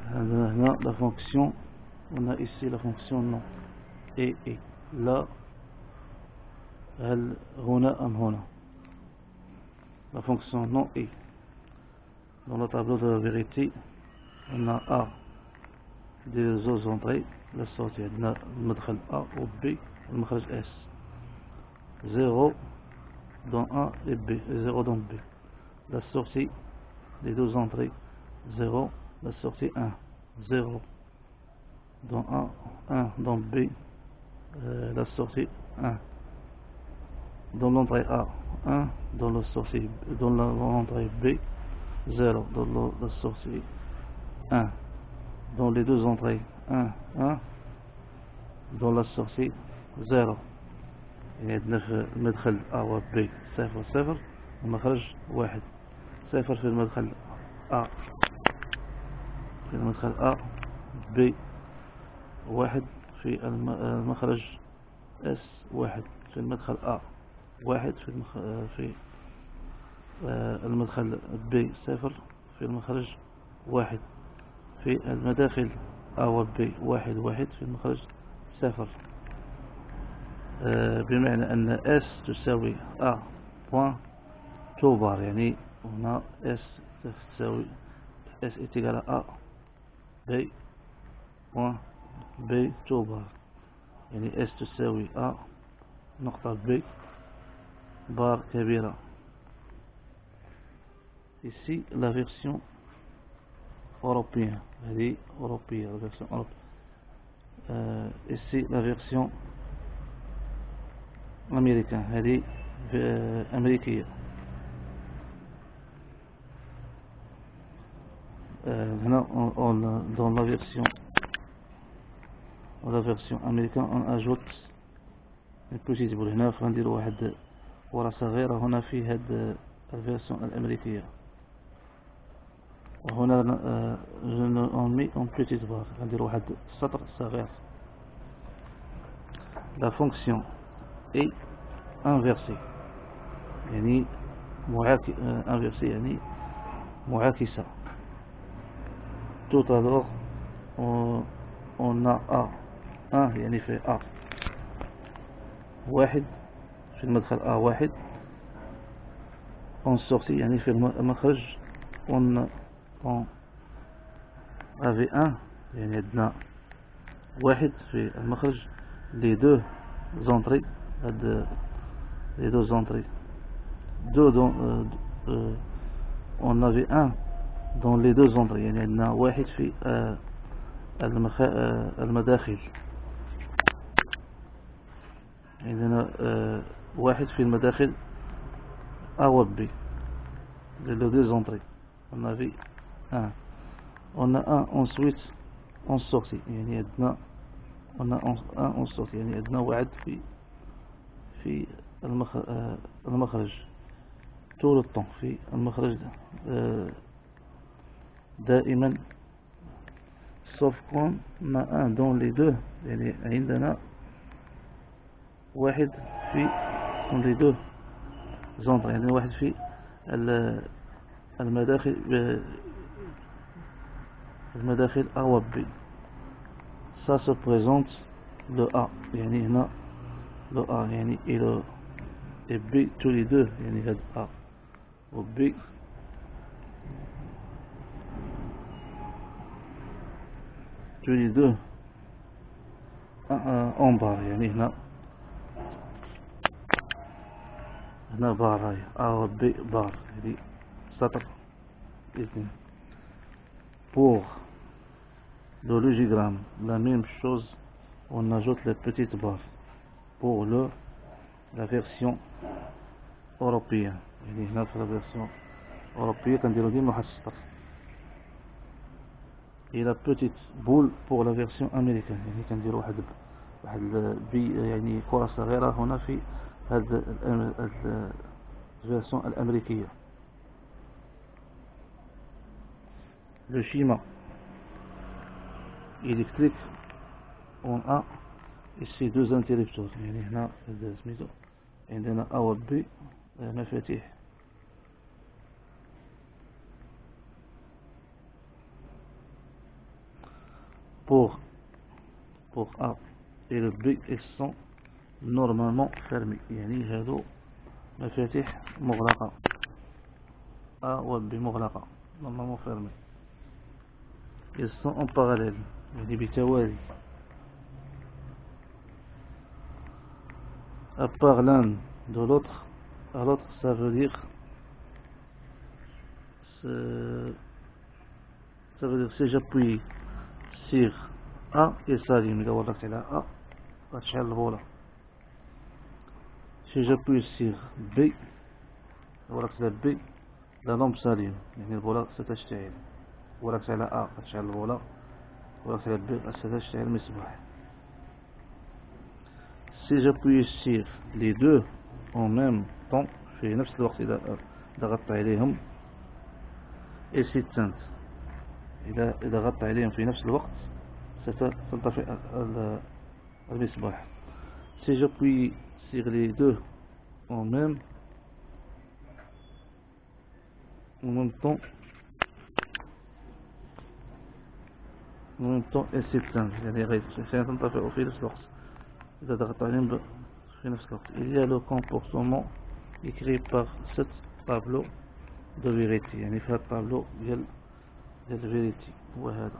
هنا la fonction, on a ici la fonction non et là هل هنا أم هنا. La fonction non et dans le tableau de la vérité on a A des autres entrées, la sortie عندنا المدخل A ou B المخرج S, 0 dans A et B, 0 dans B. La sortie des deux entrées 0, la sortie 1, 0 dans A, 1 dans B, la sortie 1 dans l'entrée A, 1 dans la sortie, dans l'entrée B, 0 dans la sortie 1 dans les deux entrées 1, 1 dans la sortie 0. عندنا في المدخل A و B 0 0 المخرج 1 0 في المدخل A في المدخل A B 1 في المخرج S 1 في المدخل A 1 في المدخل B 0 في المخرج 1 في المداخل A و B 1 1 في المخرج 0. بمعنى أن S تساوي A point 2 bar, يعني هنا S تساوي S est égal à A B point B 2 bar, يعني S تساوي A نقطة B bar كبيرة. Ici la version européenne, هذه أوروبية la version européenne. Ici la version américaine, هذه أمريكية. هنا dans la version américaine on ajoute une petite boule. هنا غندير واحد ورا صغيرة هنا في هاد الفيرسيون الأمريكية، وهنا on met en petite barre غندير واحد سطر صغير. La fonction est inversée, يعني inversée يعني معاكسة. Tout à l'heure on a A1 يعني في A واحد في المدخل A واحد en sortie يعني في المخرج on avait 1 يعني عندنا واحد في المخرج les deux entrées les deux entrées on avait 1 dans les deux entrées يعني عندنا واحد في المداخل، عندنا واحد في المداخل A و B les deux entrées on avait 1. on a 1 ensuite en sortie يعني عندنا on a 1 en sortie يعني عندنا واحد في المخرج طول الطن في المخرج دائما sauf qu'on a 1 dans les deux يعني عندنا واحد في dans les deux entrées يعني واحد في المداخل A و B. Ça se présente le A يعني هنا le A يعني et B tous les deux يعني هاد A و B tous les deux en barre يعني هنا بار هاي A و B بار هذه سطر اثنين. Pour le logigramme la même chose, on ajoute les petites barres pour la version européenne. يعني هنا في la version européenne كنديرو ديما واحد السطر. Et la petite boule pour la version américaine يعني كنديرو واحد يعني كرة صغيرة هنا في هاد الفيرسيون الأمريكية. Le schéma électrique on a ici deux interrupteurs يعني هنا سميتو عندنا A و B مفاتيح. pour A et le B, ils sont normalement fermés. يعني هادو مفاتيح مغلقة. A و B مغلقة normalement fermés. Ils sont en parallèle يعني بتوالي. À part l'un de l'autre, à l'autre ça veut dire si j'appuie sur A et salim, إذا ضغطت على A غتشعل البولة. Si j'appuie sur B إذا ضغطت على B la lampe s'allume يعني البولة ستشتعل. ضغطت على A غتشعل البولة، ضغطت على B ستشتعل المصباح. Si j'appuie sur les deux en même temps في نفس الوقت إذا ضغطت عليهم et s'éteint إذا ضغطت عليهم في نفس الوقت ستنطفئ المصباح. Si j'appuie sur les deux en même temps et s'éteint يعني سينطفئ في نفس الوقت إذا ضغطت عليهم في نفس الوقت. Il y a le comportement écrit par ce tableau de vérité يعني في هذا الطابلو ديال الفيريتي هو هذا.